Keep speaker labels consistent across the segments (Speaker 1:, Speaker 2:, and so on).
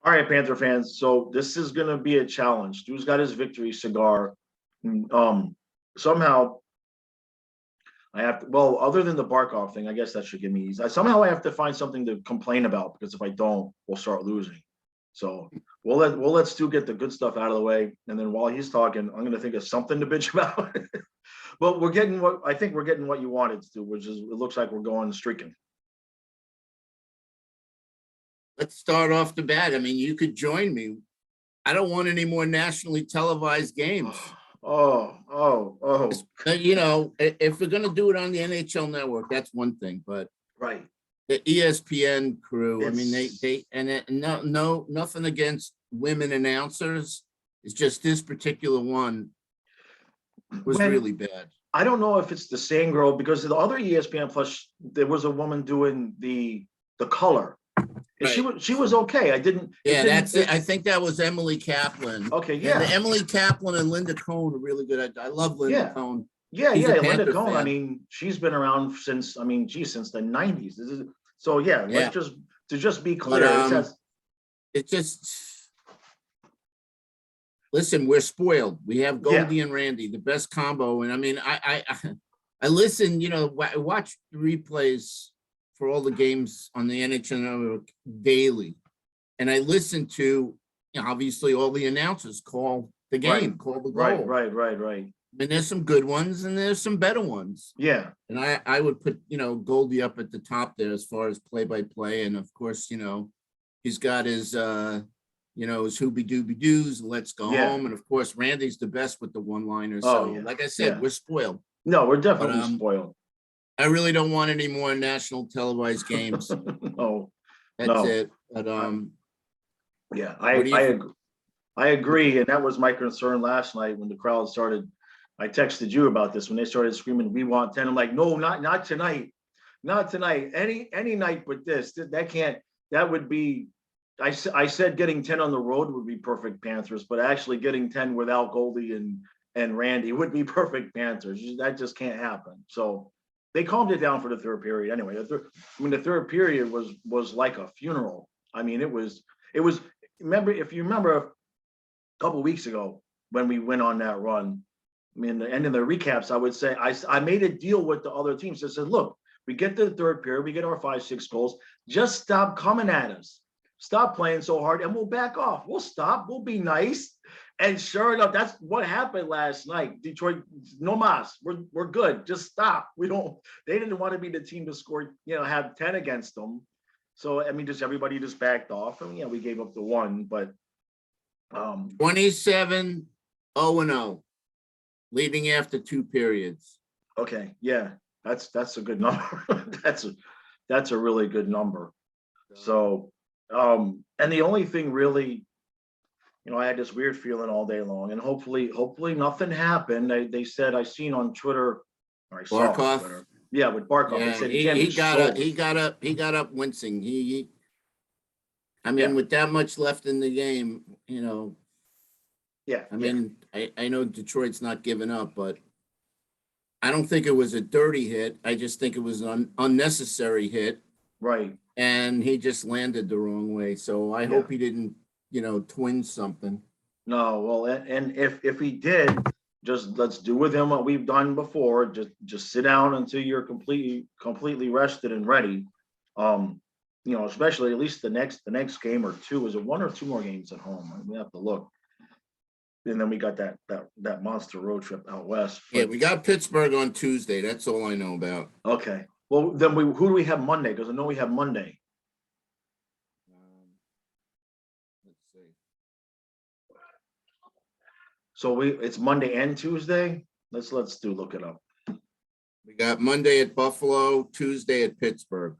Speaker 1: All right, Panther fans. So this is gonna be a challenge. Stu's got his victory cigar. Somehow I have to, well, other than the Barkov thing, I guess that should give me ease. Somehow I have to find something to complain about because if I don't, we'll start losing. So we'll let Stu get the good stuff out of the way, and then while he's talking, I'm gonna think of something to bitch about. But we're getting what I think we're getting what you wanted, Stu, which is it looks like we're going streaking.
Speaker 2: Let's start off the bat. I mean, you could join me. I don't want any more nationally televised games.
Speaker 1: Oh.
Speaker 2: If we're gonna do it on the NHL Network, that's one thing. But
Speaker 1: Right.
Speaker 2: the ESPN crew, I mean,
Speaker 1: It's-
Speaker 2: nothing against women announcers. It's just this particular one was
Speaker 1: When-
Speaker 2: really bad.
Speaker 1: I don't know if it's the same girl because the other ESPN Plus, there was a woman doing the color. And she was okay. I didn't.
Speaker 2: Yeah, that's it. I think that was Emily Kaplan.
Speaker 1: Okay,
Speaker 2: And
Speaker 1: yeah.
Speaker 2: Emily Kaplan and Linda Cohn are really good. I love Linda
Speaker 1: Yeah.
Speaker 2: Cohn.
Speaker 1: Yeah,
Speaker 2: She's a
Speaker 1: Linda
Speaker 2: Panther
Speaker 1: Cohn. I
Speaker 2: fan.
Speaker 1: mean, she's been around since the '90s. So yeah,
Speaker 2: Yeah.
Speaker 1: let's just be clear.
Speaker 2: It just listen, we're spoiled. We have Goldie and Randy, the best combo. And I mean, I listen, I watch the replays for all the games on the NHL Network daily. And I listen to, obviously all the announcers call the game, call the goal.
Speaker 1: Right.
Speaker 2: And there's some good ones and there's some better ones.
Speaker 1: Yeah.
Speaker 2: And I would put, Goldie up at the top there as far as play-by-play. And of course, he's got his, his hoobie-dooby-doos, let's go home. And of course, Randy's the best with the one-liners. So like I said, we're spoiled.
Speaker 1: No, we're definitely spoiled.
Speaker 2: I really don't want any more national televised games.
Speaker 1: No.
Speaker 2: That's it. But
Speaker 1: yeah, I agree. And that was my concern last night when the crowd started. I texted you about this when they started screaming, "We want 10." I'm like, no, not tonight. Not tonight. Any night but this. That would be, I said getting 10 on the road would be perfect Panthers, but actually getting 10 without Goldie and Randy would be perfect Panthers. That just can't happen. So they calmed it down for the third period anyway. The third period was like a funeral. I mean, it was, if you remember a couple weeks ago when we went on that run, I mean, and in the recaps, I would say, I made a deal with the other teams that said, look, we get to the third period, we get our 5-6 goals, just stop coming at us. Stop playing so hard and we'll back off. We'll stop, we'll be nice. And sure enough, that's what happened last night. Detroit, no mas, we're good. Just stop. They didn't want to be the team to score, have 10 against them. So, I mean, everybody just backed off. And we gave up the one, but
Speaker 2: 27-0-0, leading after 2 periods.
Speaker 1: Okay, yeah, that's a good number. that's a really good number. So, and the only thing really, I had this weird feeling all day long, and hopefully nothing happened. They said I seen on Twitter, or I saw on Twitter. Yeah, with Barkov, they said
Speaker 2: he got up wincing. With that much left in the game,
Speaker 1: Yeah.
Speaker 2: I mean, I know Detroit's not giving up, but I don't think it was a dirty hit. I just think it was an unnecessary hit.
Speaker 1: Right.
Speaker 2: And he just landed the wrong way. So I hope he didn't, twin something.
Speaker 1: No, well, and if he did, just let's do with him what we've done before. Just sit down until you're completely rested and ready. Especially at least the next game or two. Is it 1 or 2 more games at home? We have to look. And then we got that monster road trip out west.
Speaker 2: But, we got Pittsburgh on Tuesday. That's all I know about.
Speaker 1: Okay. Well, then who do we have Monday? Because I know we have Monday.
Speaker 2: Let's see.
Speaker 1: So it's Monday and Tuesday. Let's look it up.
Speaker 2: We got Monday at Buffalo, Tuesday at Pittsburgh.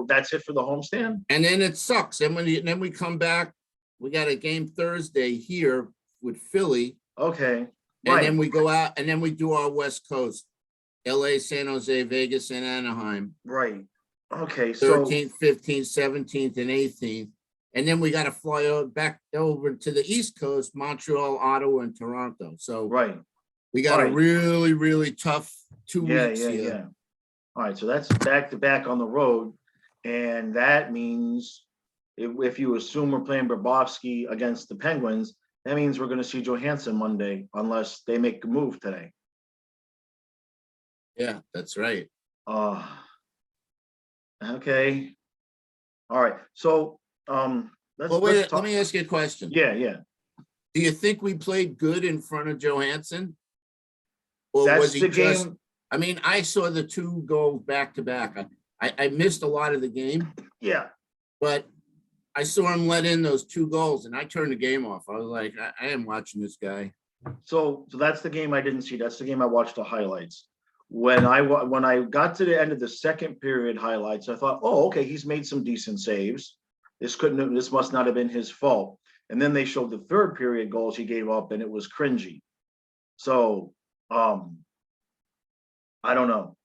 Speaker 1: That's it for the homestand.
Speaker 2: And then it sucks. And then we come back. We got a game Thursday here with Philly.
Speaker 1: Okay.
Speaker 2: And then we go out and then we do our West Coast. LA, San Jose, Vegas, and Anaheim.
Speaker 1: Right. Okay. So
Speaker 2: 13th, 15th, 17th, and 18th. And then we got to fly back over to the East Coast, Montreal, Ottawa, and Toronto. So we got a really, really tough 2 weeks here.
Speaker 1: Yeah. All right. So that's back to back on the road. And that means if you assume we're playing Bobrovsky against the Penguins, that means we're going to see Johansson Monday unless they make a move today.
Speaker 2: Yeah, that's right.
Speaker 1: Okay. All right. So
Speaker 2: let me ask you a question.
Speaker 1: Yeah.
Speaker 2: Do you think we played good in front of Johansson? Or
Speaker 1: That's
Speaker 2: was he
Speaker 1: the
Speaker 2: just
Speaker 1: game.
Speaker 2: I mean, I saw the 2 goals back to back. I missed a lot of the game.
Speaker 1: Yeah.
Speaker 2: But I saw him let in those 2 goals and I turned the game off. I was like, I am watching this guy.
Speaker 1: So that's the game I didn't see. That's the game I watched the highlights. When I got to the end of the second period highlights, I thought, oh, okay, he's made some decent saves. This must not have been his fault. And then they showed the third period goals he gave up, and it was cringy. So I don't know.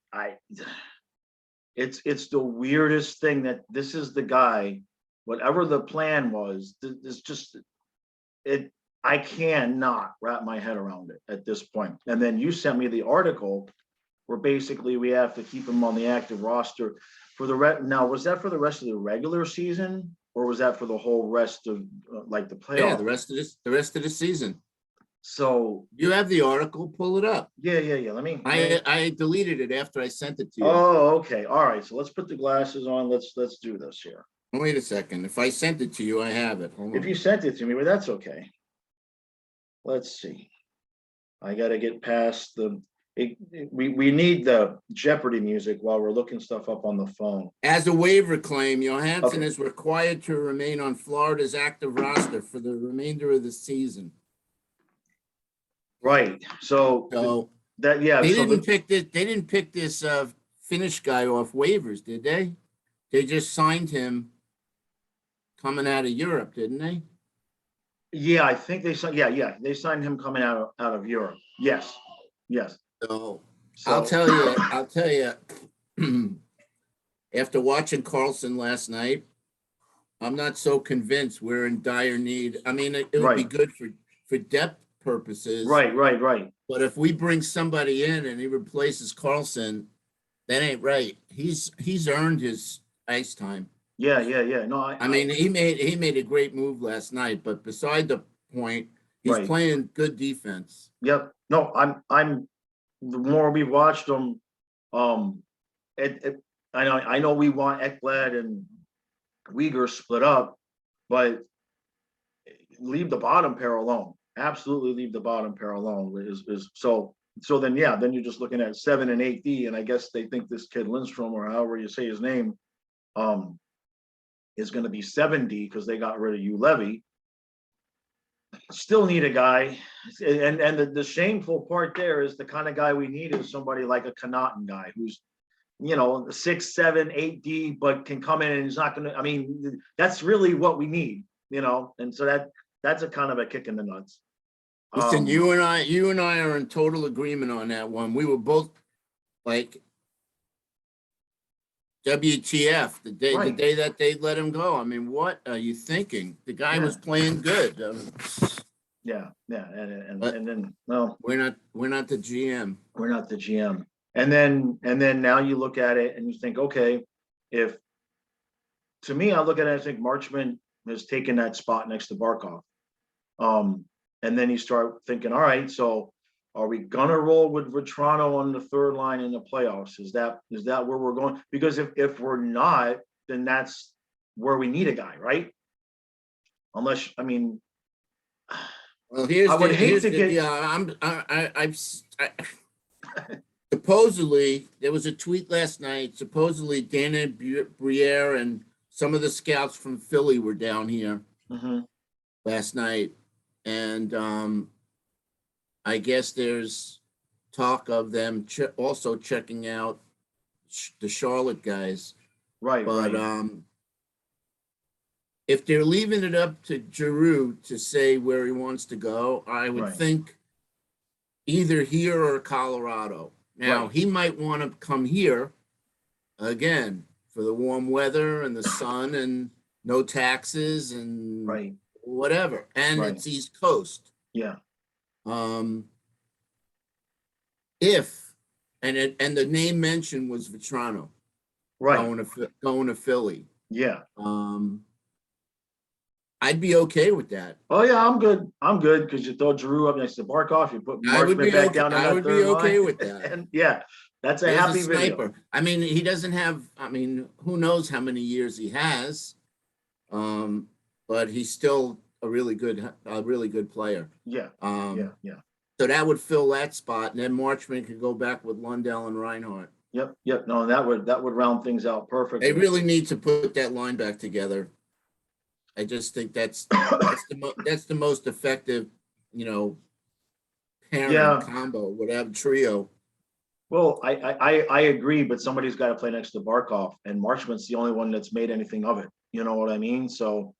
Speaker 1: It's the weirdest thing that this is the guy, whatever the plan was, it's just it. I cannot wrap my head around it at this point. And then you sent me the article where basically we have to keep him on the active roster for the now, was that for the rest of the regular season, or was that for the whole rest of like the playoff?
Speaker 2: Yeah, the rest of the season.
Speaker 1: So
Speaker 2: you have the article, pull it up.
Speaker 1: Yeah.
Speaker 2: I deleted it after I sent it to you.
Speaker 1: Oh, okay. All right. So let's put the glasses on. Let's do this here.
Speaker 2: Wait a second. If I sent it to you, I have it.
Speaker 1: If you sent it to me, well, that's okay. Let's see. I got to get past we need the Jeopardy music while we're looking stuff up on the phone.
Speaker 2: As a waiver claim, Johansson is required to remain on Florida's active roster for the remainder of the season.
Speaker 1: Right. So
Speaker 2: they didn't pick this Finnish guy off waivers, did they? They just signed him coming out of Europe, didn't they?
Speaker 1: Yeah, I think they signed. Yeah, they signed him coming out of Europe. Yes.
Speaker 2: So I'll tell you. After watching Carlson last night, I'm not so convinced we're in dire need. I mean, it would be good for depth purposes.
Speaker 1: Right.
Speaker 2: But if we bring somebody in and he replaces Carlson, that ain't right. He's earned his ice time.
Speaker 1: Yeah. No,
Speaker 2: I mean, he made a great move last night, but beside the point, he's playing good defense.
Speaker 1: Yep. No, I'm the more we've watched him, I know we want Ekblad and Uyghur split up, but leave the bottom pair alone. Absolutely leave the bottom pair alone. Then you're just looking at 7 and 8D, and I guess they think this kid Lindstrom, or however you say his name, is going to be 7D because they got rid of Levy. Still need a guy, and the shameful part there is the kind of guy we need is somebody like a Connaughton guy who's 6, 7, 8D, but can come in and he's not going to. I mean, that's really what we need, and so that's a kind of a kick in the nuts.
Speaker 2: Listen, you and I are in total agreement on that one. We were both like WTF the day that they let him go. I mean, what are you thinking? The guy was playing good.
Speaker 1: Yeah, and then
Speaker 2: we're not the GM.
Speaker 1: We're not the GM. And then now you look at it and you think, okay, to me, I look at it, I think Marchment has taken that spot next to Barkov. And then you start thinking, all right, so are we gonna roll with Vetrano on the third line in the playoffs? Is that where we're going? Because if we're not, then that's where we need a guy, right? Unless, I mean,
Speaker 2: well, supposedly there was a tweet last night. Supposedly Dana Briere and some of the scouts from Philly were down here last night, and I guess there's talk of them also checking out the Charlotte guys.
Speaker 1: Right.
Speaker 2: But if they're leaving it up to Giroux to say where he wants to go, I would think either here or Colorado. Now, he might want to come here again for the warm weather and the sun and no taxes and whatever. And it's East Coast.
Speaker 1: Yeah.
Speaker 2: And the name mentioned was Vetrano, going to Philly.
Speaker 1: Yeah.
Speaker 2: I'd be okay with that.
Speaker 1: Oh yeah, I'm good. I'm good because you throw Drew up next to Barkov, you put
Speaker 2: I would
Speaker 1: Marchman
Speaker 2: be
Speaker 1: back
Speaker 2: okay.
Speaker 1: down on
Speaker 2: I
Speaker 1: that
Speaker 2: would be
Speaker 1: third
Speaker 2: okay
Speaker 1: line,
Speaker 2: with that.
Speaker 1: and yeah, that's a
Speaker 2: There's a
Speaker 1: happy video.
Speaker 2: sniper. I mean, he doesn't have. I mean, who knows how many years he has? Um, but he's still a really good player.
Speaker 1: Yeah,
Speaker 2: Um,
Speaker 1: yeah.
Speaker 2: so that would fill that spot, and then Marchman could go back with Lundell and Reinhardt.
Speaker 1: Yep. No, that would round things out
Speaker 2: They
Speaker 1: perfectly.
Speaker 2: really need to put that line back together. I just think that's the most effective, pairing
Speaker 1: Yeah.
Speaker 2: combo, whatever trio.
Speaker 1: Well, I agree, but somebody's got to play next to Barkov, and Marchman's the only one that's made anything of it. You know what I mean? So,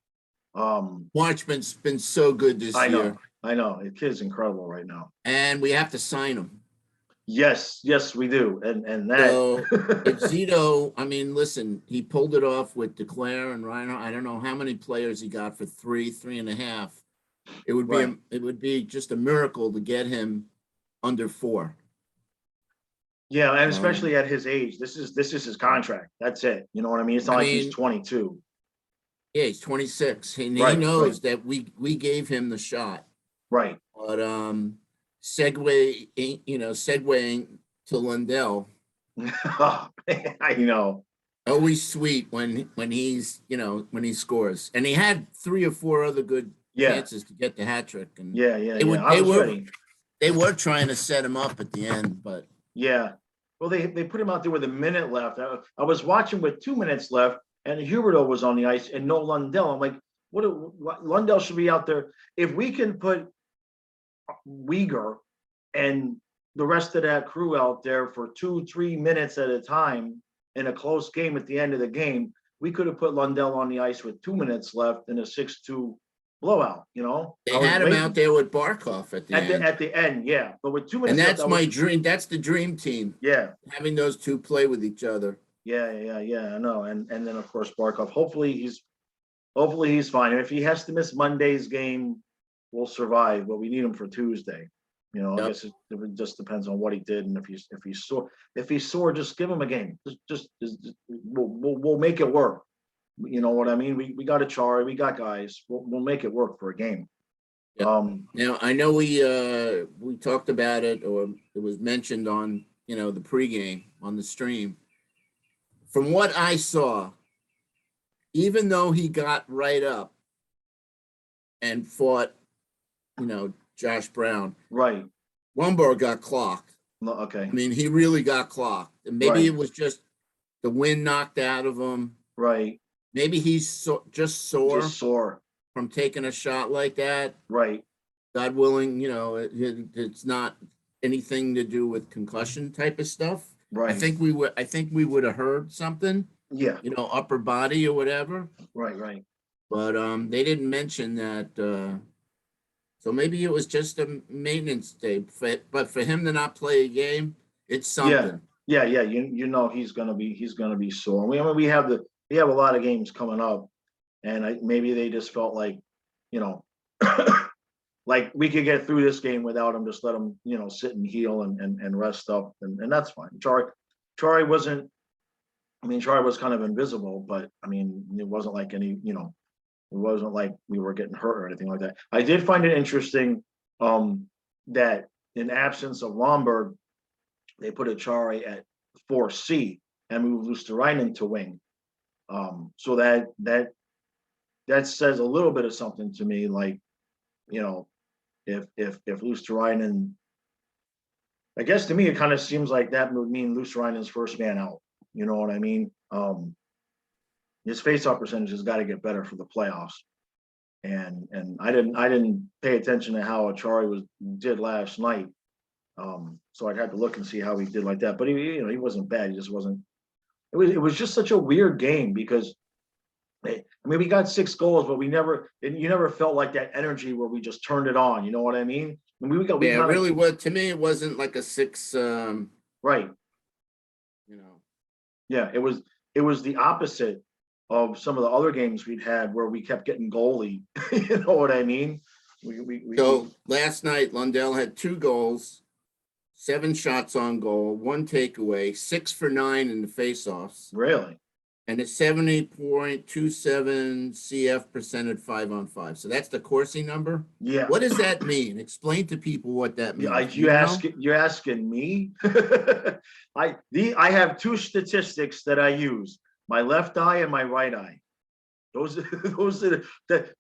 Speaker 2: Marchman's been so good this
Speaker 1: I know,
Speaker 2: year,
Speaker 1: I know, the kid's incredible right now.
Speaker 2: and we have to sign him.
Speaker 1: Yes, we do, and that.
Speaker 2: So if Zito, I mean, listen, he pulled it off with DeClaire and Reinhardt. I don't know how many players he got for 3.5. It would be
Speaker 1: Right.
Speaker 2: it would be just a miracle to get him under 4.
Speaker 1: Yeah, and
Speaker 2: Um,
Speaker 1: especially at his age, this is his contract. That's it. You know what I mean? It's not
Speaker 2: I
Speaker 1: like he's
Speaker 2: mean,
Speaker 1: 22.
Speaker 2: yeah, he's 26, and he
Speaker 1: Right.
Speaker 2: knows that we gave him the shot.
Speaker 1: Right.
Speaker 2: But segueing to Lundell,
Speaker 1: Oh, I know.
Speaker 2: always sweet when he scores, and he had 3 or 4 other good
Speaker 1: Yeah.
Speaker 2: chances to get the hat trick, and
Speaker 1: Yeah. I was ready.
Speaker 2: they were trying to set him up at the end, but
Speaker 1: Yeah. Well, they put him out there with a minute left. I was watching with 2 minutes left, and Huberto was on the ice and no Lundell. I'm like, what Lundell should be out there. If we can put Uyghur and the rest of that crew out there for 2-3 minutes at a time in a close game at the end of the game, we could have put Lundell on the ice with 2 minutes left in a 6-2 blowout.
Speaker 2: they
Speaker 1: I was
Speaker 2: had him out
Speaker 1: waiting
Speaker 2: there with Barkov at the end.
Speaker 1: at the end, yeah. But with two
Speaker 2: And
Speaker 1: minutes left,
Speaker 2: that's my dream. That's the dream team,
Speaker 1: yeah.
Speaker 2: having those two play with each other.
Speaker 1: Yeah. I know. And then of course Barkov. Hopefully he's fine. And if he has to miss Monday's game, we'll survive. But we need him for Tuesday. I
Speaker 2: Yep.
Speaker 1: guess it just depends on what he did, and if he's sore, just give him a game. We'll make it work. You know what I mean? We got a Chari, we got guys. We'll make it work for a game.
Speaker 2: Yep. Now I know we talked about it, or it was mentioned on the pregame on the stream. From what I saw, even though he got right up and fought, Josh Brown,
Speaker 1: Right.
Speaker 2: Lombard got clocked.
Speaker 1: Okay.
Speaker 2: I mean, he really got clocked. And maybe
Speaker 1: Right.
Speaker 2: it was just the wind knocked out of him.
Speaker 1: Right.
Speaker 2: Maybe he's just sore
Speaker 1: Just sore.
Speaker 2: from taking a shot like that.
Speaker 1: Right.
Speaker 2: God willing, it's not anything to do with concussion type of stuff.
Speaker 1: Right.
Speaker 2: I think we would have heard something,
Speaker 1: Yeah.
Speaker 2: upper body or whatever.
Speaker 1: Right.
Speaker 2: But they didn't mention that. So maybe it was just a maintenance day. But for him to not play a game, it's something.
Speaker 1: Yeah. He's gonna be sore. I mean, we have a lot of games coming up, and maybe they just felt like, like we could get through this game without him. Just let him, sit and heal and rest up, and that's fine. Chari wasn't. I mean, Chari was kind of invisible, but I mean, it wasn't like it wasn't like we were getting hurt or anything like that. I did find it interesting that in absence of Lombard, they put Achari at 4C and moved Luosterainen to wing. So that says a little bit of something to me, like, if Luosterainen, I guess to me it kind of seems like that would mean Luosterainen's first man out. You know what I mean? His faceoff percentage has got to get better for the playoffs. And I didn't pay attention to how Achari did last night. So I'd have to look and see how he did like that. But he wasn't bad. He just wasn't. It was just such a weird game because, I mean, we got 6 goals, but you never felt like that energy where we just turned it on. You know what I mean? I mean,
Speaker 2: Yeah, it really was. To me, it wasn't like a 6.
Speaker 1: Right. Yeah, it was the opposite of some of the other games we'd had where we kept getting goalie. You know what I mean?
Speaker 2: So last night, Lundell had 2 goals, 7 shots on goal, 1 takeaway, 6 for 9 in the faceoffs.
Speaker 1: Really?
Speaker 2: And it's 70.27 CF percent at 5-on-5. So that's the Corsi number.
Speaker 1: Yeah.
Speaker 2: What does that mean? Explain to people what that means.
Speaker 1: You're asking me? I have two statistics that I use: my left eye and my right eye. Those are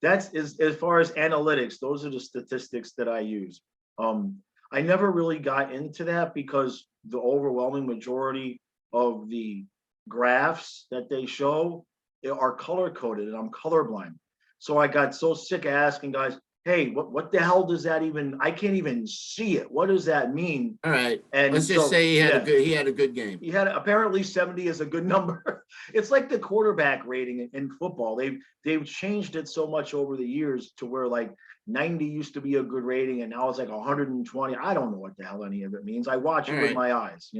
Speaker 1: that's as far as analytics. Those are the statistics that I use. I never really got into that because the overwhelming majority of the graphs that they show are color coded, and I'm colorblind. So I got so sick of asking guys, "Hey, what the hell does that even? I can't even see it. What does that mean?"
Speaker 2: All right.
Speaker 1: And
Speaker 2: let's just say he had a good game.
Speaker 1: He had apparently 70 is a good number. It's like the quarterback rating in football. They've changed it so much over the years to where like 90 used to be a good rating, and now it's like 120. I don't know what the hell any of it means. I watch it with my eyes,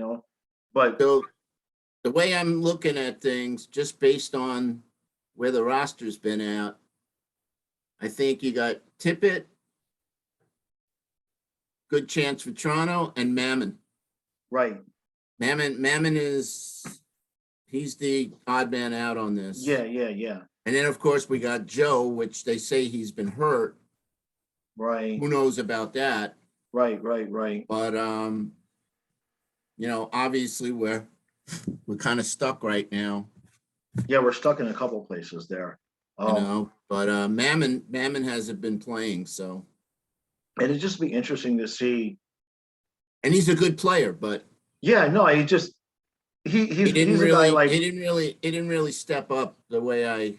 Speaker 1: But
Speaker 2: so the way I'm looking at things, just based on where the roster's been at, I think you got Tippett, good chance for Toronto, and Mammon.
Speaker 1: Right.
Speaker 2: Mammon he's the odd man out on this.
Speaker 1: Yeah.
Speaker 2: And then of course we got Joe, which they say he's been hurt.
Speaker 1: Right.
Speaker 2: Who knows about that?
Speaker 1: Right.
Speaker 2: But obviously we're kind of stuck right now.
Speaker 1: Yeah, we're stuck in a couple places there.
Speaker 2: But Mammon hasn't been playing, so.
Speaker 1: And it'd just be interesting to see.
Speaker 2: And he's a good player, but
Speaker 1: yeah, no, he didn't
Speaker 2: really step up the way I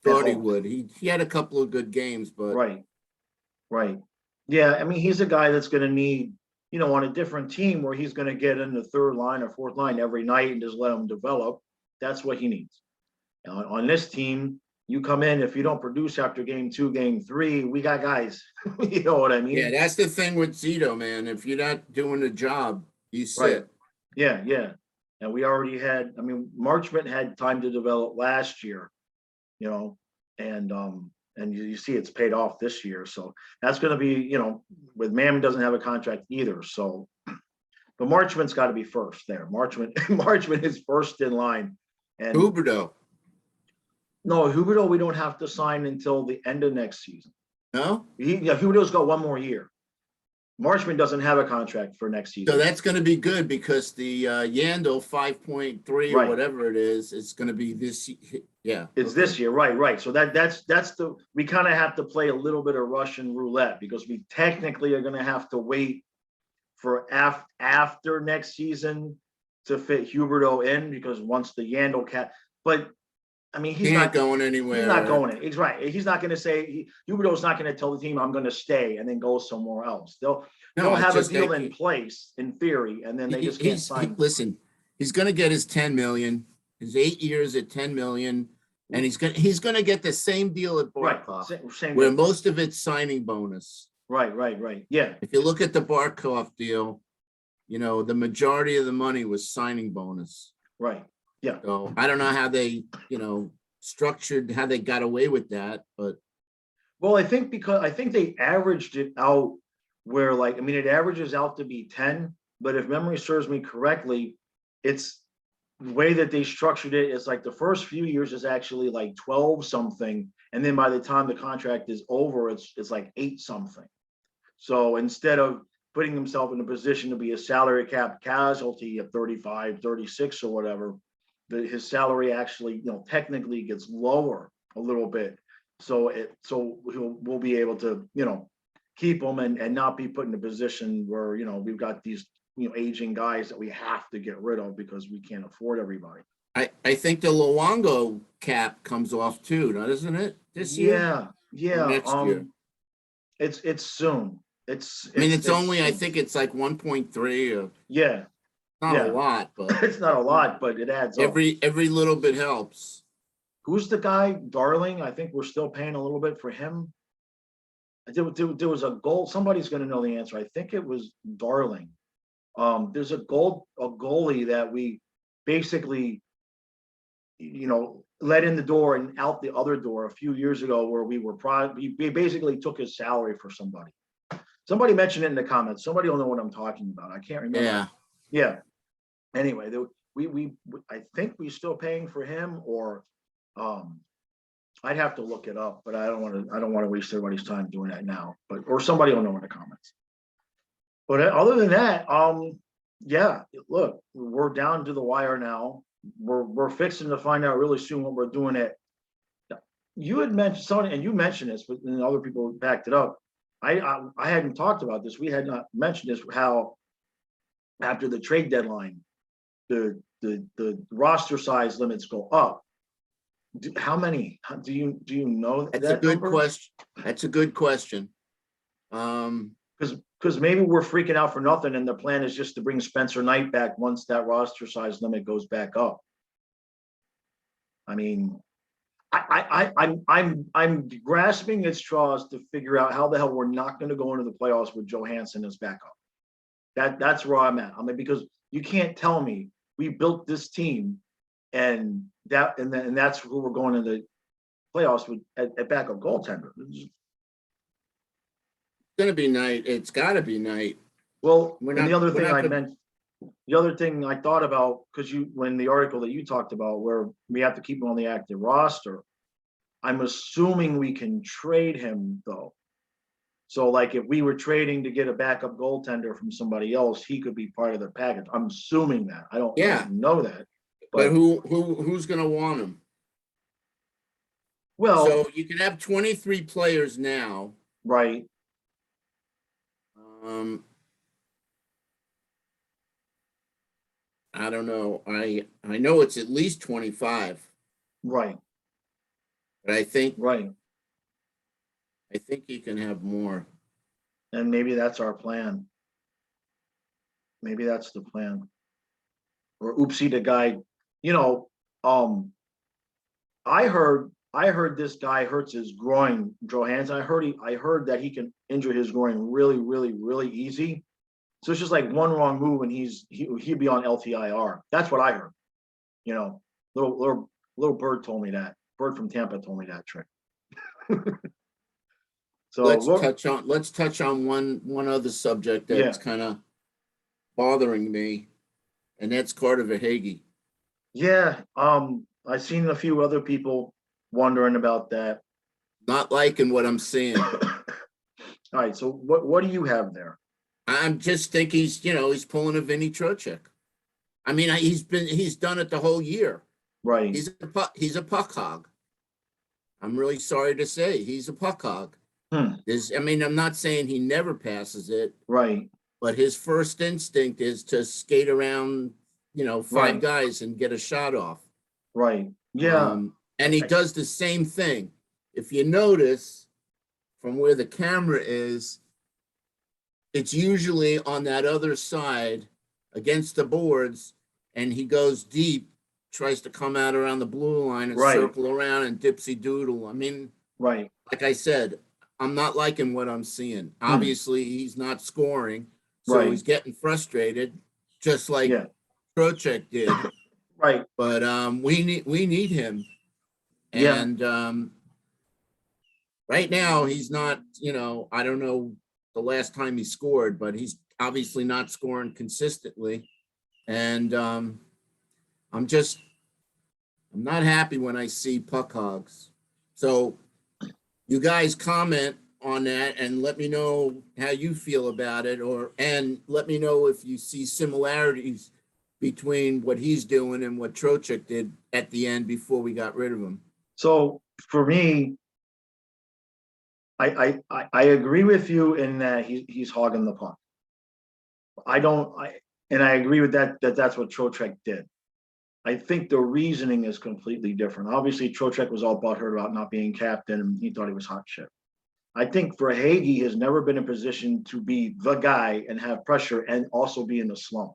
Speaker 2: thought he would. He had a couple of good games, but
Speaker 1: right. Yeah, I mean, he's a guy that's going to need, on a different team where he's going to get in the third line or fourth line every night and just let him develop. That's what he needs. On this team, you come in, if you don't produce after game 2, game 3, we got guys. You know what I mean?
Speaker 2: Yeah, that's the thing with Zito, man. If you're not doing the job, you sit.
Speaker 1: Right. Yeah. And we already had, Marchment had time to develop last year, and you see it's paid off this year. So that's going to be, with Mammon doesn't have a contract either. So, but Marchment's got to be first there. Marchment is first in line. And
Speaker 2: Huberdeau.
Speaker 1: No, Huberdeau, we don't have to sign until the end of next season.
Speaker 2: No?
Speaker 1: Huberdeau's got one more year. Marchment doesn't have a contract for next season.
Speaker 2: So that's going to be good because the Yandel 5.3 or whatever it is, it's going to be this. Yeah,
Speaker 1: it's this year, right. So that's we kind of have to play a little bit of Russian roulette because we technically are going to have to wait for after next season to fit Huberdeau in, because once the Yandel cap, but he's not
Speaker 2: going anywhere.
Speaker 1: He's not going in. He's right. He's not going to say Huberdeau's not going to tell the team I'm going to stay and then go somewhere else. They'll have a deal in place in theory, and then they just can't sign.
Speaker 2: Listen, he's going to get his 10 million. His 8 years at 10 million, and he's going to get the same deal at Barkov, where most of it's signing bonus.
Speaker 1: Right. Yeah.
Speaker 2: If you look at the Barkov deal, the majority of the money was signing bonus.
Speaker 1: Right. Yeah.
Speaker 2: So I don't know how they, structured how they got away with that, but.
Speaker 1: Well, I think they averaged it out where it averages out to be 10, but if memory serves me correctly, it's the way that they structured it is like the first few years is actually like 12 something. And then by the time the contract is over, it's like 8 something. So instead of putting himself in a position to be a salary cap casualty at 35, 36 or whatever, his salary actually, technically gets lower a little bit. So we'll be able to, keep him and not be put in a position where, we've got these, aging guys that we have to get rid of because we can't afford everybody.
Speaker 2: I think the Luongo cap comes off too, doesn't it? This year?
Speaker 1: Yeah.
Speaker 2: Next year.
Speaker 1: It's soon.
Speaker 2: It's only, I think it's like 1.3.
Speaker 1: Yeah.
Speaker 2: Not a lot, but
Speaker 1: it's not a lot, but it adds up.
Speaker 2: Every little bit helps.
Speaker 1: Who's the guy? Darling? I think we're still paying a little bit for him. There was a goal. Somebody's going to know the answer. I think it was Darling. There's a goalie that we basically, let in the door and out the other door a few years ago, where we basically took his salary for somebody. Somebody mentioned it in the comments. Somebody will know what I'm talking about. I can't remember.
Speaker 2: Yeah.
Speaker 1: Anyway, I think we're still paying for him, or I'd have to look it up, but I don't want to waste everybody's time doing that now. But or somebody will know in the comments. But other than that, yeah, look, we're down to the wire now. We're fixing to find out really soon what we're doing at. You had mentioned something, and you mentioned this, but then other people backed it up. I hadn't talked about this. We had not mentioned this. How after the trade deadline, the roster size limits go up. How many? Do you know
Speaker 2: That's
Speaker 1: that
Speaker 2: a good
Speaker 1: number?
Speaker 2: question. That's a good question.
Speaker 1: Because maybe we're freaking out for nothing, and the plan is just to bring Spencer Knight back once that roster size limit goes back up. I mean, I'm grasping at straws to figure out how the hell we're not going to go into the playoffs with Johansson as backup. That's where I'm at. I mean, because you can't tell me we built this team and that's who we're going into the playoffs with at backup goaltender.
Speaker 2: It's gonna be Knight. It's got to be Knight.
Speaker 1: Well, the other thing I thought about, because when the article that you talked about where we have to keep him on the active roster, I'm assuming we can trade him though. So like if we were trading to get a backup goaltender from somebody else, he could be part of the package. I'm assuming that. I don't know that.
Speaker 2: But who's gonna want him?
Speaker 1: Well,
Speaker 2: so you can have 23 players now.
Speaker 1: Right.
Speaker 2: I don't know. I know it's at least 25.
Speaker 1: Right.
Speaker 2: But I think
Speaker 1: you
Speaker 2: can have more.
Speaker 1: And maybe that's our plan. Maybe that's the plan. Or oopsie the guy, I heard this guy hurts his groin, Johansson. I heard that he can injure his groin really, really, really easy. So it's just like one wrong move and he'd be on LTIR. That's what I heard. Little Bird told me that. Bird from Tampa told me that trick. So
Speaker 2: let's touch on one other subject that's kind of bothering me, and that's Carter Verhaeghe.
Speaker 1: Yeah, I've seen a few other people wondering about that.
Speaker 2: Not liking what I'm seeing.
Speaker 1: All right, so what do you have there?
Speaker 2: I'm just thinking he's pulling a Vinny Trocheck. I mean, he's done it the whole year.
Speaker 1: Right.
Speaker 2: He's a puck hog. I'm really sorry to say he's a puck hog. I'm not saying he never passes it.
Speaker 1: Right.
Speaker 2: But his first instinct is to skate around, 5 guys and get a shot off.
Speaker 1: Right. Yeah.
Speaker 2: And he does the same thing. If you notice from where the camera is, it's usually on that other side against the boards, and he goes deep, tries to come out around the blue line and circle around and dipsy doodle. I mean, like I said, I'm not liking what I'm seeing. Obviously, he's not scoring, so he's getting frustrated, just like Trocheck did.
Speaker 1: Right.
Speaker 2: But we need him. And right now he's not, I don't know the last time he scored, but he's obviously not scoring consistently. And I'm not happy when I see puck hogs. So you guys comment on that and let me know how you feel about it, and let me know if you see similarities between what he's doing and what Trocheck did at the end before we got rid of him.
Speaker 1: So for me, I agree with you in that he's hogging the puck. I agree with that that's what Trocheck did. I think the reasoning is completely different. Obviously, Trocheck was all butthurt about not being captain, and he thought he was hot shit. I think Verhaeghe has never been in a position to be the guy and have pressure and also be in the slump.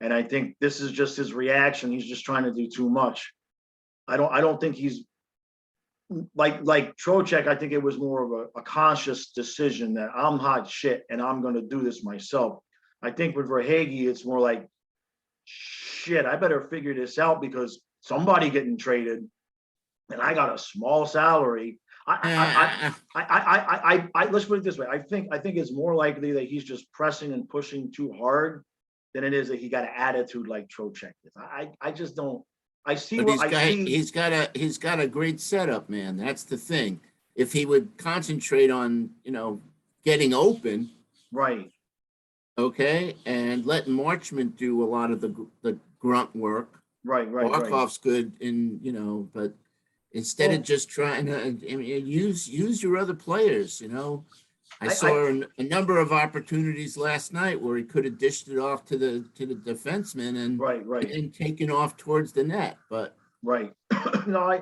Speaker 1: And I think this is just his reaction. He's just trying to do too much. I don't think he's like Trocheck. I think it was more of a conscious decision that I'm hot shit and I'm going to do this myself. I think with Verhaeghe, it's more like, shit, I better figure this out because somebody getting traded and I got a small salary. Let's put it this way. I think it's more likely that he's just pressing and pushing too hard than it is that he got an attitude like Trocheck did. I just don't. I see
Speaker 2: But
Speaker 1: what I see.
Speaker 2: he's got a great setup, man. That's the thing. If he would concentrate on, getting open,
Speaker 1: Right.
Speaker 2: okay, and letting Marchment do a lot of the grunt work.
Speaker 1: Right.
Speaker 2: Barkov's good but instead of just trying to use your other players, I saw a number of opportunities last night where he could have dished it off to the defenseman and taken off towards the net. But
Speaker 1: right. No,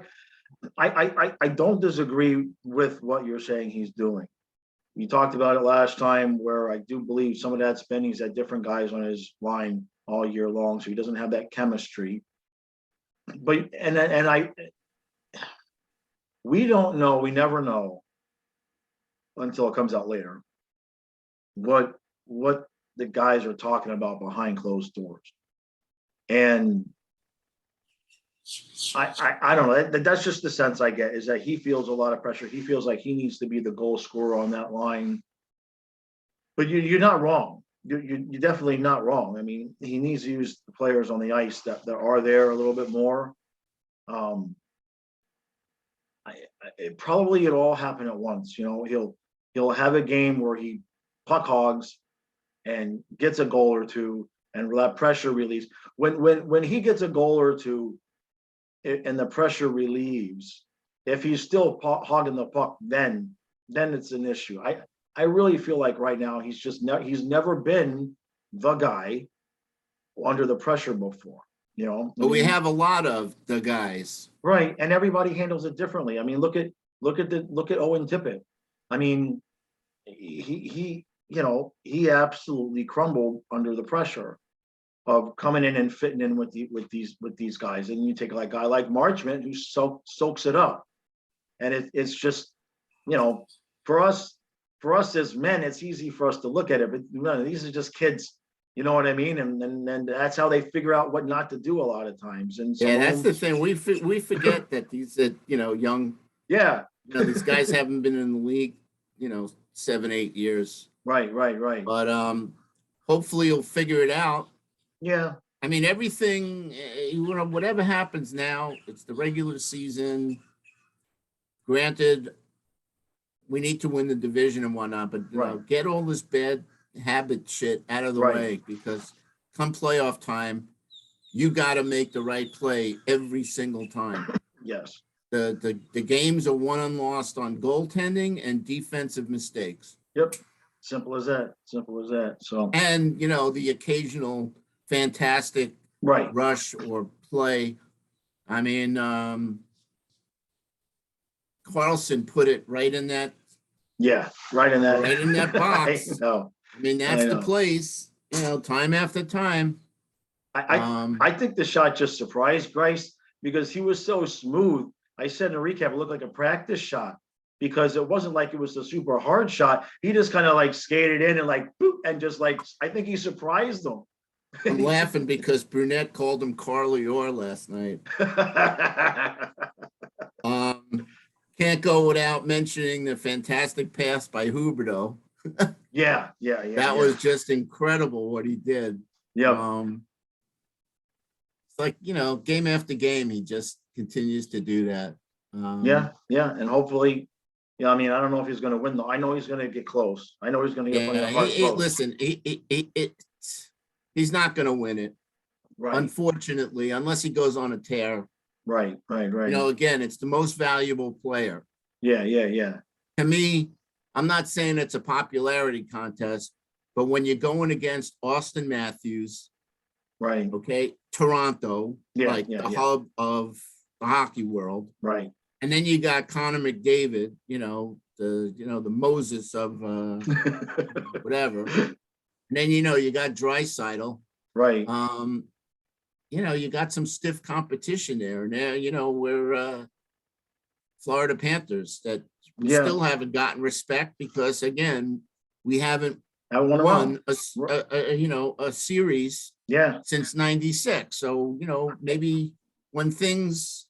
Speaker 1: I don't disagree with what you're saying he's doing. We talked about it last time where I do believe some of that spending is at different guys on his line all year long, so he doesn't have that chemistry. But we don't know, we never know until it comes out later what the guys are talking about behind closed doors. And I don't know. That's just the sense I get, is that he feels a lot of pressure. He feels like he needs to be the goal scorer on that line. But you're not wrong. You're definitely not wrong. I mean, he needs to use the players on the ice that are there a little bit more. It all happen at once. He'll have a game where he puck hogs and gets a goal or two, and that pressure release. When he gets a goal or two, and the pressure relieves, if he's still hogging the puck, then it's an issue. I really feel like right now he's never been the guy under the pressure before.
Speaker 2: But we have a lot of the guys,
Speaker 1: right? And everybody handles it differently. I mean, look at Owen Tippett. I mean, he absolutely crumbled under the pressure of coming in and fitting in with these guys. And you take a guy like Marchment who soaks it up, and it's just, for us as men, it's easy for us to look at it, but these are just kids. You know what I mean? And that's how they figure out what not to do a lot of times. And so
Speaker 2: that's the thing. We forget that these young, these guys haven't been in the league 7-8 years.
Speaker 1: Right.
Speaker 2: But hopefully you'll figure it out.
Speaker 1: Yeah.
Speaker 2: I mean, everything, whatever happens now, it's the regular season. Granted, we need to win the division and whatnot, but get all this bad habit shit out of the way, because come playoff time, you got to make the right play every single time.
Speaker 1: Yes.
Speaker 2: The games are won and lost on goaltending and defensive mistakes.
Speaker 1: Yep. Simple as that. So,
Speaker 2: and the occasional fantastic rush or play. I mean, Carlson put it right in that.
Speaker 1: Yeah, right in that
Speaker 2: box. I mean, that's the place. Time after time.
Speaker 1: I think the shot just surprised Bryce because he was so smooth. I said in a recap, it looked like a practice shot because it wasn't like it was a super hard shot. He just kind of skated in and boop, and just I think he surprised them.
Speaker 2: I'm laughing because Brunette called him Carly Orr last night. Can't go without mentioning the fantastic pass by Huberdeau.
Speaker 1: Yeah.
Speaker 2: That was just incredible what he did.
Speaker 1: Yeah.
Speaker 2: It's like, game after game, he just continues to do that.
Speaker 1: Yeah. And hopefully, I mean, I don't know if he's going to win though. I know he's going to get close. I know he's going to get close.
Speaker 2: Listen, he's not going to win it.
Speaker 1: Right.
Speaker 2: Unfortunately, unless he goes on a tear.
Speaker 1: Right.
Speaker 2: Again, it's the most valuable player.
Speaker 1: Yeah.
Speaker 2: To me, I'm not saying it's a popularity contest, but when you're going against Austin Matthews,
Speaker 1: right?
Speaker 2: Okay, Toronto, the hub of the hockey world,
Speaker 1: right?
Speaker 2: And then you got Connor McDavid, the Moses of whatever. And then you got Draisaitl,
Speaker 1: right?
Speaker 2: You got some stiff competition there. Now, we're Florida Panthers that we still haven't gotten respect because, again, we haven't won a series since '96. So, maybe when things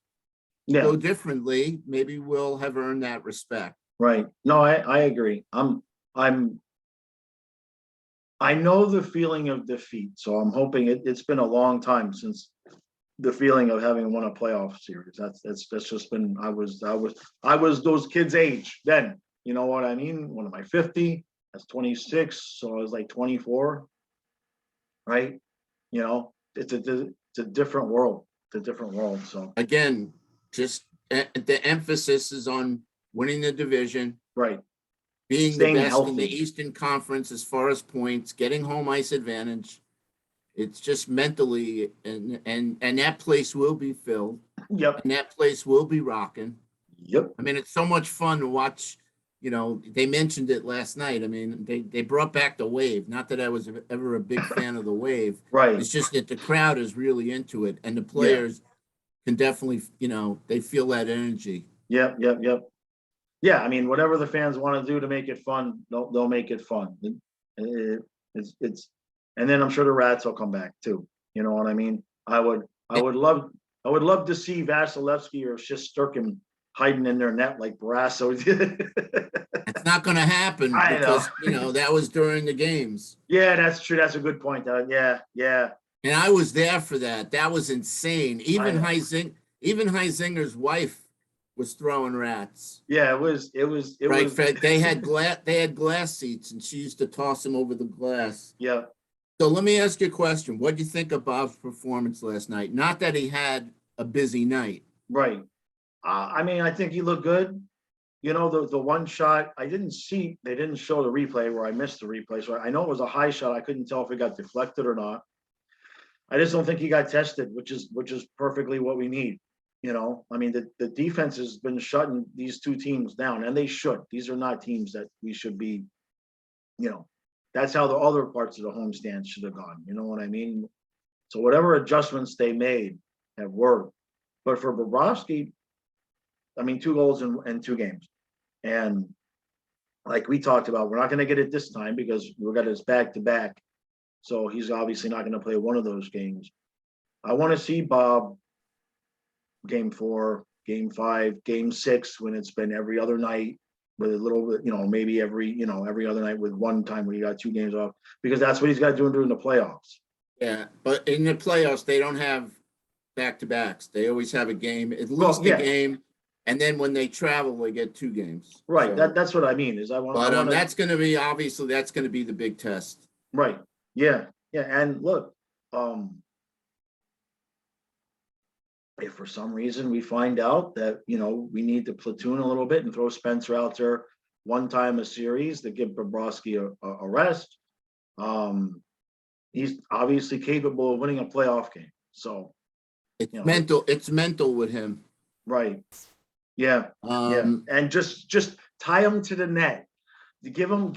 Speaker 2: go differently, maybe we'll have earned that respect.
Speaker 1: Right. No, I agree. I'm I know the feeling of defeat, so I'm hoping it's been a long time since the feeling of having won a playoff series. That's just been, I was those kids' age then. You know what I mean? What am I, 50? That's 26. So I was like 24, right? You know, it's a different world. It's a different world. So
Speaker 2: again, just the emphasis is on winning the division,
Speaker 1: right.
Speaker 2: being the
Speaker 1: Staying
Speaker 2: best in
Speaker 1: healthy.
Speaker 2: the Eastern Conference as far as points, getting home ice advantage. It's just mentally, and that place will be filled,
Speaker 1: Yep.
Speaker 2: and that place will be rocking.
Speaker 1: Yep.
Speaker 2: I mean, it's so much fun to watch. You know, they mentioned it last night. I mean, they brought back the Wave. Not that I was ever a big fan of the Wave.
Speaker 1: Right.
Speaker 2: It's just that the crowd is really into it, and the
Speaker 1: Yeah.
Speaker 2: players can definitely, you know, they feel that energy.
Speaker 1: Yep. Yep. Yep. Yeah, I mean, whatever the fans want to do to make it fun, they'll make it fun. It's, and then I'm sure the Rats will come back too. You know what I mean? I would love to see Vasilevsky or Shesterkin hiding in their net like Barrasso did.
Speaker 2: It's not going to happen
Speaker 1: I know.
Speaker 2: because, you know, that was during the games.
Speaker 1: Yeah, that's true. That's a good point. Yeah.
Speaker 2: And I was there for that. That was insane.
Speaker 1: I know.
Speaker 2: Even Heisinger's wife was throwing rats.
Speaker 1: Yeah, it was.
Speaker 2: Right, Fred. They had glass seats, and she used to toss them over the glass.
Speaker 1: Yeah.
Speaker 2: So let me ask you a question. What do you think of Bob's performance last night? Not that he had a busy night.
Speaker 1: Right. I mean, I think he looked good. You know, the one shot I didn't see, they didn't show the replay where I missed the replay. So I know it was a high shot. I couldn't tell if it got deflected or not. I just don't think he got tested, which is perfectly what we need. You know, I mean, the defense has been shutting these two teams down, and they should. These are not teams that we should be, you know, that's how the other parts of the homestand should have gone. You know what I mean? So whatever adjustments they made have worked. But for Bobrovsky, I mean, 2 goals in 2 games. And like we talked about, we're not going to get it this time because we got his back-to-back. So he's obviously not going to play one of those games. I want to see Bob game 4, game 5, game 6, when it's been every other night with a little bit, you know, maybe every other night with one time where you got 2 games off, because that's what he's got to do during the playoffs.
Speaker 2: Yeah, but in the playoffs, they don't have back-to-backs. They always have a game, at least a game. And then when they travel, they get 2 games.
Speaker 1: Right. So, that's what I mean is
Speaker 2: But that's going to be, obviously, that's going to be the big test.
Speaker 1: Right. Yeah. Yeah. And look, if for some reason we find out that, you know, we need to platoon a little bit and throw Spencer out there one time a series to give Bobrovsky a rest, he's obviously capable of winning a playoff game. So
Speaker 2: it's mental. It's mental with him.
Speaker 1: Right. Yeah. And just tie him to the net. Give him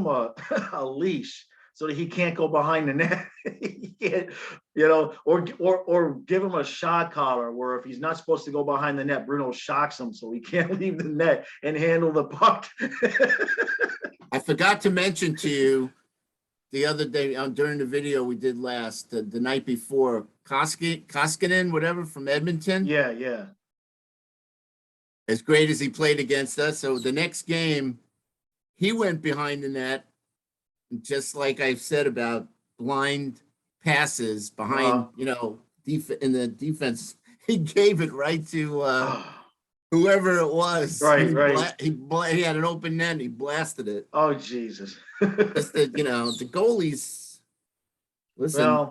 Speaker 1: a leash so that he can't go behind the net. He can't, you know, or give him a shot collar where if he's not supposed to go behind the net, Bruno shocks him so he can't leave the net and handle the puck.
Speaker 2: I forgot to mention to you the other day during the video we did last, the night before, Koskinen, whatever, from Edmonton.
Speaker 1: Yeah.
Speaker 2: As great as he played against us. So the next game, he went behind the net, just like I've said about blind passes behind, you know, in the defense. He gave it right to whoever it was.
Speaker 1: Right.
Speaker 2: He had an open net. He blasted it.
Speaker 1: Oh, Jesus.
Speaker 2: Just that, you know, the goalies, listen,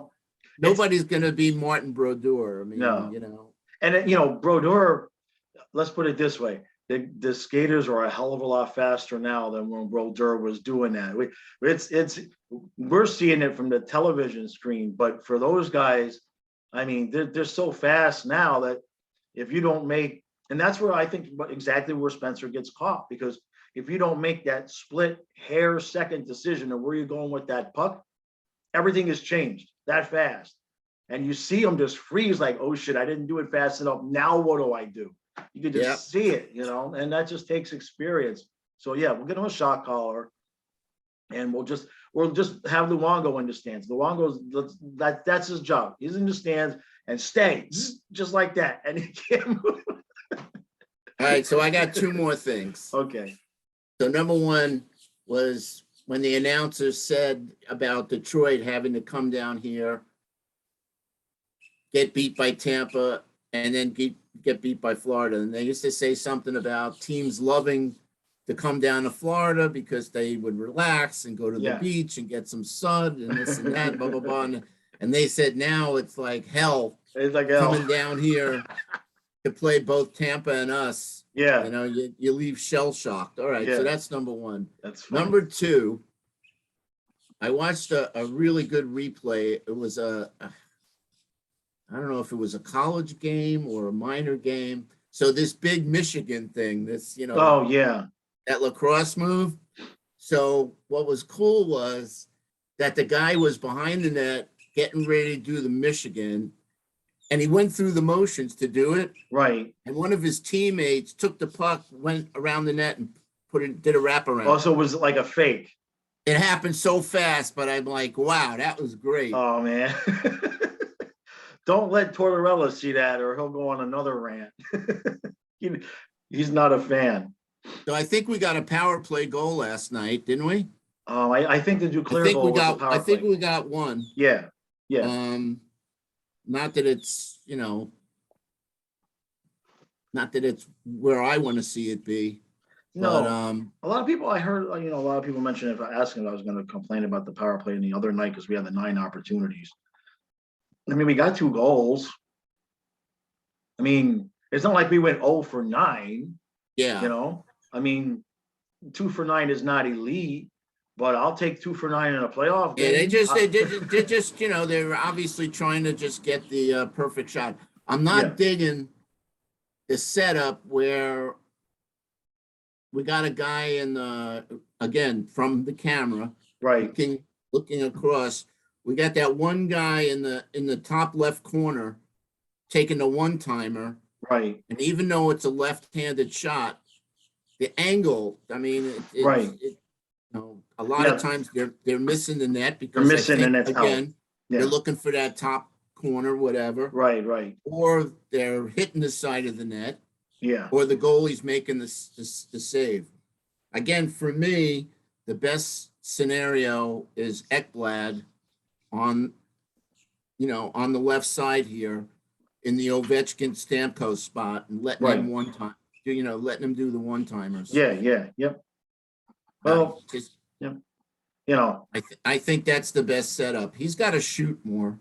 Speaker 2: nobody's going to be Martin Brodeur. I mean, you know.
Speaker 1: And, you know, Brodeur, let's put it this way. The skaters are a hell of a lot faster now than when Brodeur was doing that. We're seeing it from the television screen, but for those guys, I mean, they're so fast now that if you don't make, and that's where I think exactly where Spencer gets caught, because if you don't make that split hair second decision of where you're going with that puck, everything has changed that fast. And you see them just freeze like, oh shit, I didn't do it fast enough. Now what do I do? You can just see it, you know, and that just takes experience. So yeah, we'll get him a shot collar, and we'll just have Luongo in the stands. Luongo's that's his job. He's in the stands and stay just like that, and he can't move.
Speaker 2: All right, so I got 2 more things.
Speaker 1: Okay.
Speaker 2: So number 1 was when the announcer said about Detroit having to come down here, get beat by Tampa, and then get beat by Florida. And they used to say something about teams loving to come down to Florida because they would relax and go to the beach and get some sun and this and that, blah, blah, blah. And they said now it's like hell.
Speaker 1: It's like hell.
Speaker 2: Coming down here to play both Tampa and us.
Speaker 1: Yeah.
Speaker 2: You know, you leave shell shocked. All right. So that's number one.
Speaker 1: That's fine.
Speaker 2: Number two, I watched a really good replay. It was I don't know if it was a college game or a minor game. So this big Michigan thing, this, you know.
Speaker 1: Oh, yeah.
Speaker 2: That lacrosse move. So what was cool was that the guy was behind the net getting ready to do the Michigan, and he went through the motions to do it.
Speaker 1: Right.
Speaker 2: And one of his teammates took the puck, went around the net and did a wraparound.
Speaker 1: Also, it was like a fake.
Speaker 2: It happened so fast, but I'm like, wow, that was great.
Speaker 1: Oh, man. Don't let Tortorella see that or he'll go on another rant. He's not a fan.
Speaker 2: So I think we got a power play goal last night, didn't we?
Speaker 1: I think the Duclair goal was a power play.
Speaker 2: I think we got one.
Speaker 1: Yeah.
Speaker 2: Not that it's, you know, not that it's where I want to see it be.
Speaker 1: No,
Speaker 2: but,
Speaker 1: a lot of people I heard, you know, a lot of people mentioned if I asked him, I was going to complain about the power play the other night because we had the 9 opportunities. I mean, we got 2 goals. I mean, it's not like we went 0 for 9.
Speaker 2: Yeah.
Speaker 1: You know, I mean, 2 for 9 is not elite, but I'll take 2 for 9 in a playoff game.
Speaker 2: Yeah, they just, you know, they're obviously trying to just get the perfect shot. I'm not digging the setup where we got a guy in the, again, from the camera,
Speaker 1: right,
Speaker 2: looking across. We got that one guy in the top left corner taking the one-timer.
Speaker 1: Right.
Speaker 2: And even though it's a left-handed shot, the angle, I mean, you know, a lot of times they're missing the net because
Speaker 1: they're missing the net
Speaker 2: again, they're looking for that top corner, whatever.
Speaker 1: Right.
Speaker 2: Or they're hitting the side of the net.
Speaker 1: Yeah.
Speaker 2: Or the goalie's making the save. Again, for me, the best scenario is Ekblad on the left side here in the Ovechkin Stamkos spot and letting him letting him do the one-timers.
Speaker 1: Yeah. Yep. Well, you know,
Speaker 2: I think that's the best setup. He's got to shoot more.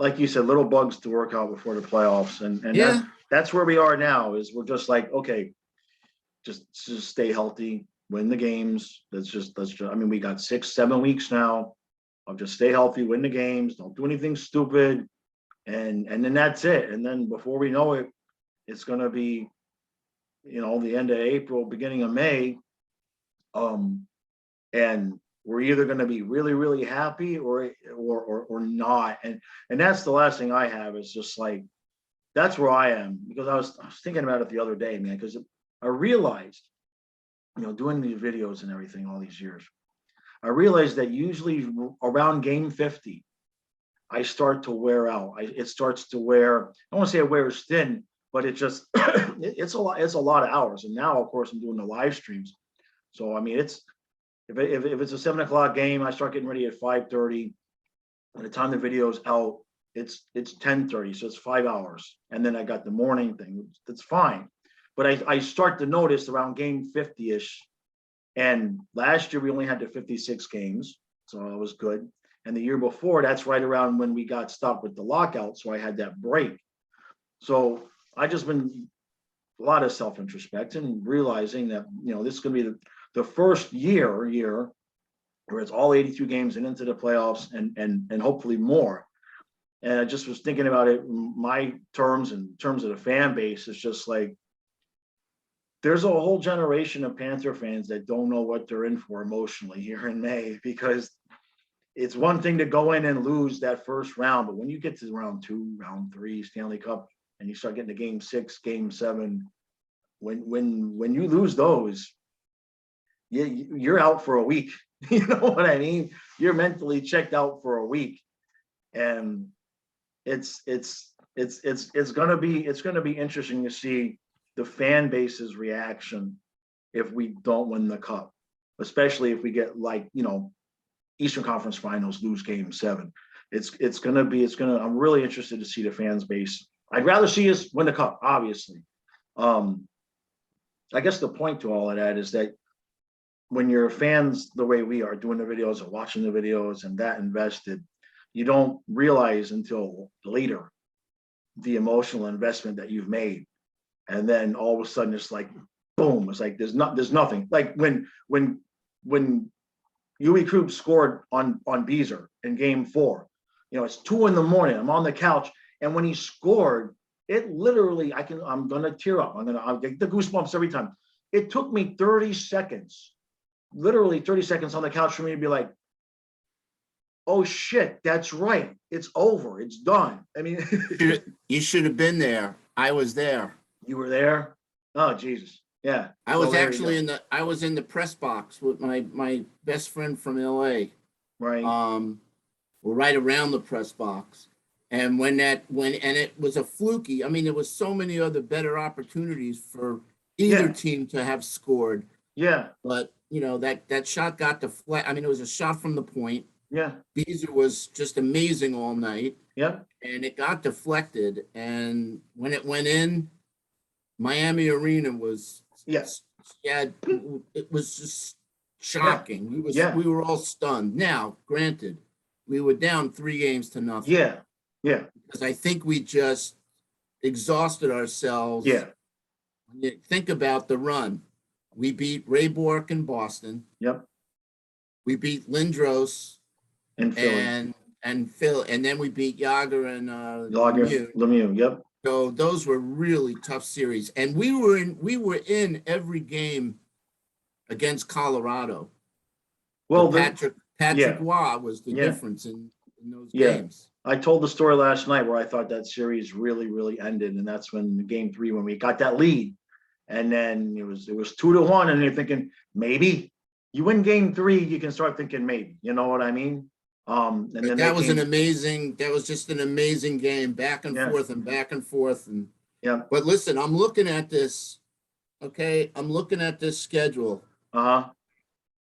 Speaker 1: Like you said, little bugs to work out before the playoffs. And that's where we are now is we're just like, okay, just stay healthy, win the games. Let's just, I mean, we got 6-7 weeks now of just stay healthy, win the games, don't do anything stupid. And then that's it. And then before we know it, it's going to be, you know, the end of April, beginning of May. And we're either going to be really, really happy or not. And that's the last thing I have is just like, that's where I am, because I was thinking about it the other day, man, because I realized, you know, doing these videos and everything all these years, I realized that usually around game 50, I start to wear out. It starts to wear, I don't want to say it wears thin, but it just, it's a lot of hours. And now, of course, I'm doing the live streams. So, I mean, if it's a 7 o'clock game, I start getting ready at 5:30. By the time the video's out, it's 10:30, so it's 5 hours. And then I got the morning thing. That's fine. But I start to notice around game 50-ish. And last year we only had the 56 games, so it was good. And the year before, that's right around when we got stopped with the lockout, so I had that break. So I just been a lot of self-introspection and realizing that, you know, this is going to be the first year where it's all 82 games and into the playoffs and hopefully more. And I just was thinking about it in my terms, in terms of the fan base. It's just like, there's a whole generation of Panther fans that don't know what they're in for emotionally here in May, because it's one thing to go in and lose that first round, but when you get to round 2, round 3, Stanley Cup, and you start getting to game 6, game 7, when you lose those, you're out for a week. You know what I mean? You're mentally checked out for a week, and it's gonna be interesting to see the fan base's reaction if we don't win the cup. especially if we get like, Eastern Conference Finals, lose game 7. I'm really interested to see the fans base. I'd rather see us win the cup, obviously. I guess the point to all of that is that when you're fans the way we are, doing the videos or watching the videos and that invested, you don't realize until later the emotional investment that you've made. And then all of a sudden it's like, boom, it's like there's nothing. Like when Huey Krupp scored on Beezer in game 4, it's 2 a.m. I'm on the couch, and when he scored, it literally, I'm gonna tear up. I'll get the goosebumps every time. It took me 30 seconds, literally 30 seconds on the couch for me to be like, oh shit, that's right. It's over. It's done. I mean,
Speaker 2: you should have been there. I was there.
Speaker 1: You were there? Oh, Jesus. Yeah.
Speaker 2: I was actually I was in the press box with my best friend from LA.
Speaker 1: Right.
Speaker 2: We're right around the press box. And and it was a fluky. I mean, there was so many other better opportunities for either team to have scored.
Speaker 1: Yeah.
Speaker 2: But that shot got deflected. I mean, it was a shot from the point.
Speaker 1: Yeah.
Speaker 2: Beezer was just amazing all night.
Speaker 1: Yeah.
Speaker 2: And it got deflected. And when it went in, Miami Arena was it was just shocking. We were all stunned. Now, granted, we were down 3-0.
Speaker 1: Yeah. Yeah.
Speaker 2: Because I think we just exhausted ourselves.
Speaker 1: Yeah.
Speaker 2: When you think about the run, we beat Ray Bork in Boston.
Speaker 1: Yep.
Speaker 2: We beat Lindros
Speaker 1: and Philly.
Speaker 2: And Phil, and then we beat Yager and
Speaker 1: Lemieux. Yep.
Speaker 2: So those were really tough series, and we were in every game against Colorado. Well, Patrick Waugh was the difference in those games.
Speaker 1: I told the story last night where I thought that series really, really ended, and that's when game 3, when we got that lead, and then it was 2-1, and you're thinking maybe you win game 3, you can start thinking maybe, you know what I mean? And then
Speaker 2: that was just an amazing game, back and forth and back and forth. And but listen, I'm looking at this. Okay, I'm looking at this schedule.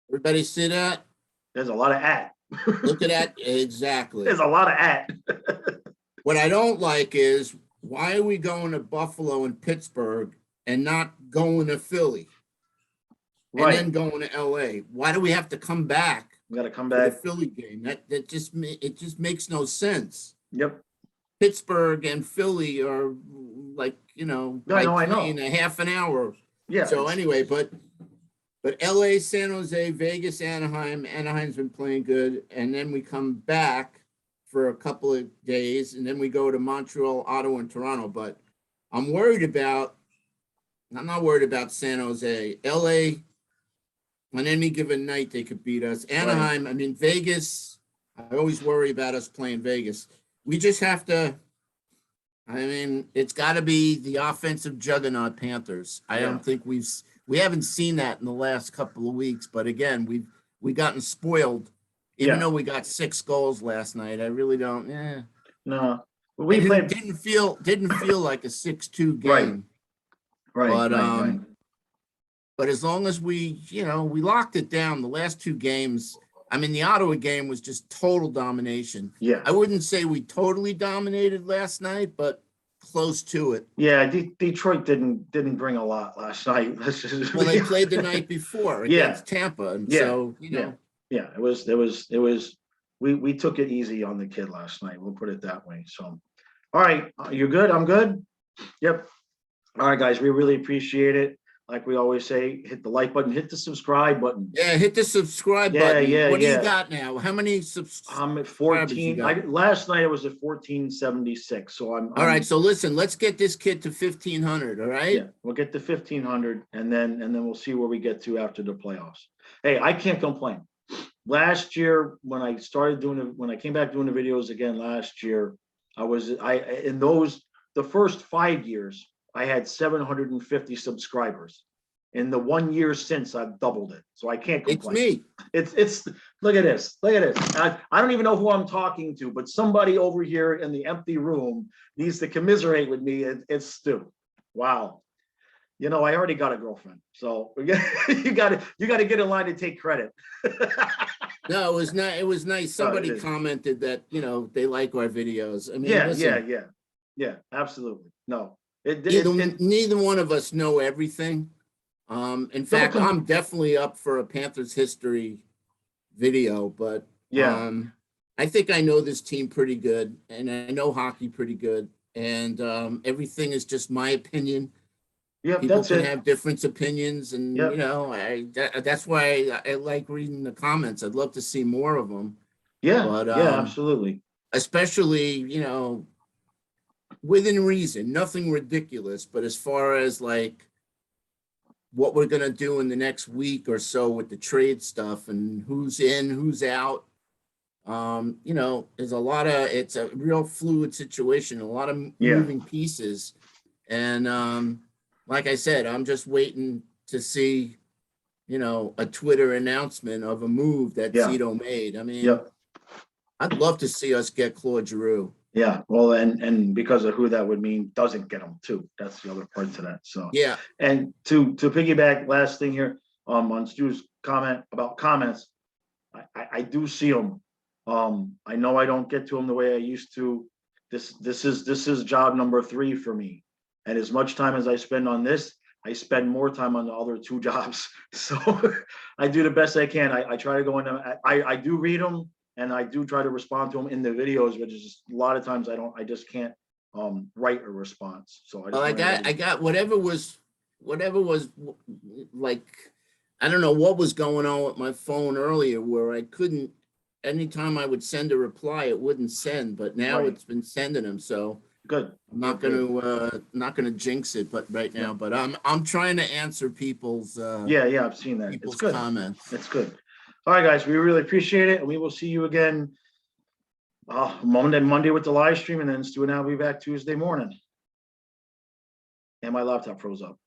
Speaker 2: Everybody see that?
Speaker 1: There's a lot of at.
Speaker 2: Look at that. Exactly.
Speaker 1: There's a lot of at.
Speaker 2: What I don't like is, why are we going to Buffalo and Pittsburgh and not going to Philly? And then going to LA? Why do we have to come back?
Speaker 1: We got to come back.
Speaker 2: The Philly game. That just makes no sense.
Speaker 1: Yep.
Speaker 2: Pittsburgh and Philly are like, I know. In a half an hour.
Speaker 1: Yeah.
Speaker 2: So anyway, but LA, San Jose, Vegas, Anaheim. Anaheim's been playing good, and then we come back for a couple of days, and then we go to Montreal, Ottawa, and Toronto. But I'm not worried about San Jose. LA, on any given night, they could beat us. Anaheim, right. I mean, Vegas, I always worry about us playing Vegas. We just have to, it's got to be the offensive juggernaut Panthers. I don't think we haven't seen that in the last couple of weeks, but again, we've gotten spoiled. Even though we got 6 goals last night, I really don't.
Speaker 1: No,
Speaker 2: didn't feel like a 6-2 game.
Speaker 1: Right.
Speaker 2: But as long as we locked it down, the last 2 games, the Ottawa game was just total domination.
Speaker 1: Yeah.
Speaker 2: I wouldn't say we totally dominated last night, but close to it.
Speaker 1: Yeah, Detroit didn't bring a lot last night.
Speaker 2: Well, they played the night before against Tampa, and so
Speaker 1: it was. We took it easy on the kid last night. We'll put it that way. So, all right, you're good. I'm good. Yep. All right, guys, we really appreciate it. Like we always say, hit the like button, hit the subscribe button.
Speaker 2: Yeah, hit the subscribe button. What do you got now? How many subscribers?
Speaker 1: I'm at 14. Last night I was at 1476. So I'm
Speaker 2: all right. So listen, let's get this kid to 1500. All right.
Speaker 1: Yeah, we'll get to 1500, and then we'll see where we get to after the playoffs. Hey, I can't complain. Last year, when I came back doing the videos again last year, the first 5 years, I had 750 subscribers. In the 1 year since, I've doubled it. So I can't complain.
Speaker 2: It's
Speaker 1: me. It's look at this. Look at this. I don't even know who I'm talking to, but somebody over here in the empty room needs to commiserate with me. It's Stu. Wow. You know, I already got a girlfriend, so you got to get in line to take credit.
Speaker 2: No, it was not. It was nice.
Speaker 1: No, it
Speaker 2: Somebody
Speaker 1: is.
Speaker 2: commented that, they like our videos. I mean,
Speaker 1: Yeah,
Speaker 2: listen,
Speaker 1: absolutely. No,
Speaker 2: neither one of us know everything. In fact, I'm definitely up for a Panthers history video, but
Speaker 1: yeah,
Speaker 2: I think I know this team pretty good, and I know hockey pretty good, and everything is just my opinion.
Speaker 1: yep,
Speaker 2: People
Speaker 1: that's
Speaker 2: can
Speaker 1: it.
Speaker 2: have different opinions, and
Speaker 1: Yep,
Speaker 2: that's why I like reading the comments. I'd love to see more of them,
Speaker 1: yeah,
Speaker 2: but
Speaker 1: yeah, absolutely.
Speaker 2: especially within reason, nothing ridiculous. But as far as like what we're gonna do in the next week or so with the trade stuff and who's in, who's out, there's a lot of, it's a real fluid situation, a lot of
Speaker 1: Yeah,
Speaker 2: moving pieces, and like I said, I'm just waiting to see a Twitter announcement of a move that
Speaker 1: yeah,
Speaker 2: Zito made. I mean,
Speaker 1: yep.
Speaker 2: I'd love to see us get Claude Giroux.
Speaker 1: Yeah, well, and because of who that would mean doesn't get them too. That's the other part to that. So,
Speaker 2: Yeah.
Speaker 1: and to piggyback, last thing here, on Stu's comment about comments, I do see them. I know I don't get to them the way I used to. This is job number 3 for me, and as much time as I spend on this, I spend more time on the other 2 jobs. So I do the best I can. I try to go in. I do read them, and I do try to respond to them in the videos, but it's just a lot of times I just can't write a response. So I just
Speaker 2: Well, I
Speaker 1: want
Speaker 2: got whatever was like, I don't know what was going on with my phone earlier where I couldn't, anytime I would send a reply, it wouldn't send, but now
Speaker 1: right.
Speaker 2: it's been sending them. So
Speaker 1: Good.
Speaker 2: I'm not gonna jinx it, but right
Speaker 1: Yeah.
Speaker 2: now, but I'm trying to answer people's
Speaker 1: Yeah, I've seen that. It's
Speaker 2: people's
Speaker 1: good.
Speaker 2: comments.
Speaker 1: It's good. All right, guys, we really appreciate it, and we will see you again Monday with the live stream, and then Stu and I will be back Tuesday morning. And my laptop froze up.